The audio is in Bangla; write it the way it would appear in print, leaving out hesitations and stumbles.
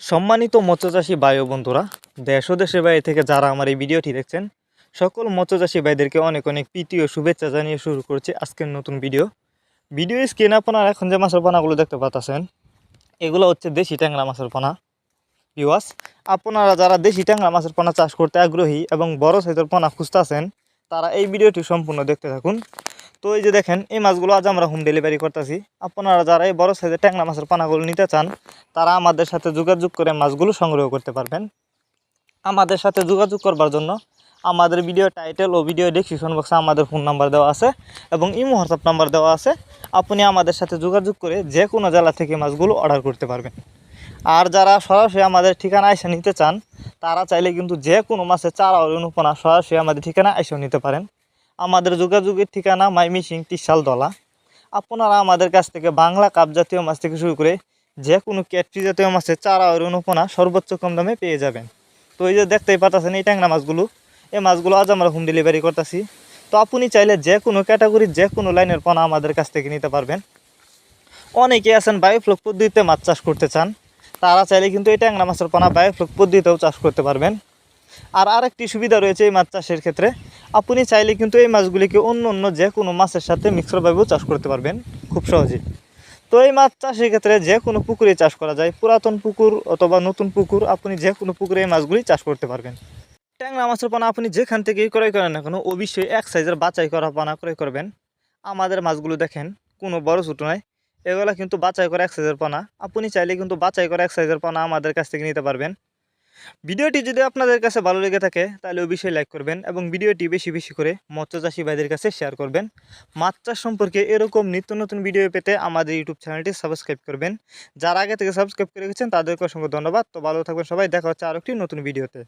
সম্মানিত মৎস্যচাষী ভাই ও বন্ধুরা, দেশ ও দেশের বাইরে থেকে যারা আমার এই ভিডিওটি দেখছেন, সকল মৎস্যচাষী ভাইদেরকে অনেক অনেক প্রীতি ও শুভেচ্ছা জানিয়ে শুরু করছি আজকের নতুন ভিডিও স্ক্রিনে আপনারা এখন যে মাছের পোনাগুলো দেখতে পাচ্ছেন, এগুলো হচ্ছে দেশি ট্যাংরা মাছের পোনা। ভিউয়ার্স, আপনারা যারা দেশি ট্যাংরা মাছের পোনা চাষ করতে আগ্রহী এবং বড় সাইজের পোনা খুঁজতেছেন, তারা এই ভিডিওটি সম্পূর্ণ দেখতে থাকুন। তো এই যে দেখেন, এই মাছগুলো আজ আমরা হোম ডেলিভারি করতেছি। আপনারা যারা এই বড় সাইজের ট্যাংরা মাছের পোনাগুলো নিতে চান, তারা আমাদের সাথে যোগাযোগ করে মাছগুলো সংগ্রহ করতে পারবেন। আমাদের সাথে যোগাযোগ করবার জন্য আমাদের ভিডিও টাইটেল ও ভিডিও ডেসক্রিপশন বক্সে আমাদের ফোন নাম্বার দেওয়া আছে এবং ইমো হোয়াটসঅ্যাপ নাম্বার দেওয়া আছে। আপনি আমাদের সাথে যোগাযোগ করে যে কোনো জেলা থেকে মাছগুলো অর্ডার করতে পারবেন। আর যারা সরাসরি আমাদের ঠিকানা এসে নিতে চান, তারা চাইলে কিন্তু যে কোনো মাছের চারা ও অনুপনা সরাসরি আমাদের ঠিকানা এসেও নিতে পারেন। আমাদের যোগাযোগের ঠিকানা মাইমিসিং ত্রিশাল দলা। আপনারা আমাদের কাছ থেকে বাংলা কাপ জাতীয় মাছ থেকে শুরু করে যে কোনো ক্যাটরি জাতীয় মাছের চারা ও অনুপনা সর্বোচ্চ কম দামে পেয়ে যাবেন। তো এই যে দেখতেই পাচ্ছেন এই ট্যাংরা মাছগুলো, এই মাছগুলো আজ আমরা হোম ডেলিভারি করতেছি। তো আপনি চাইলে যে কোনো ক্যাটাগরির যে কোনো লাইনের পোনা আমাদের কাছ থেকে নিতে পারবেন। অনেকে আছেন বায়োফ্লক পদ্ধতিতে মাছ চাষ করতে চান, তারা চাইলে কিন্তু এই ট্যাংরা মাছের পোনা বায়োফ্লক পদ্ধতিতেও চাষ করতে পারবেন। আর আরেকটি সুবিধা রয়েছে এই মাছ চাষের ক্ষেত্রে, আপনি চাইলে কিন্তু এই মাছগুলিকে অন্য অন্য যে কোনো মাছের সাথে মিশ্রভাবেও চাষ করতে পারবেন খুব সহজেই। তো এই মাছ চাষের ক্ষেত্রে যে কোনো পুকুরে চাষ করা যায়, পুরাতন পুকুর অথবা নতুন পুকুর, আপনি যে কোনো পুকুরে এই মাছগুলি চাষ করতে পারবেন। ট্যাংরা মাছের পোনা আপনি যেখান থেকেই ক্রয় করেন না কেন, অবশ্যই এক সাইজের বাছাই করা পোনা ক্রয় করবেন। আমাদের মাছগুলো দেখেন, কোনো বড় ছোটো নয়, এগুলো কিন্তু বাছাই করা এক সাইজের পোনা। আপনি চাইলে কিন্তু বাছাই করা এক সাইজের পোনা আমাদের কাছ থেকে নিতে পারবেন। ভিডিওটি যদি আপনাদের কাছে ভালো লেগে থাকে, তাহলে অবশ্যই লাইক করবেন এবং ভিডিওটি বেশি বেশি করে মৎস্যচাষী ভাইদের কাছে শেয়ার করবেন। মাছ চাষ সম্পর্কে এরকম নিত্য নতুন ভিডিও পেতে আমাদের ইউটিউব চ্যানেলটি সাবস্ক্রাইব করবেন। যারা আগে থেকে সাবস্ক্রাইব করে গেছেন তাদেরকে অসংখ্য ধন্যবাদ। তো ভালো থাকবেন সবাই, দেখা হচ্ছে আরও একটি নতুন ভিডিওতে।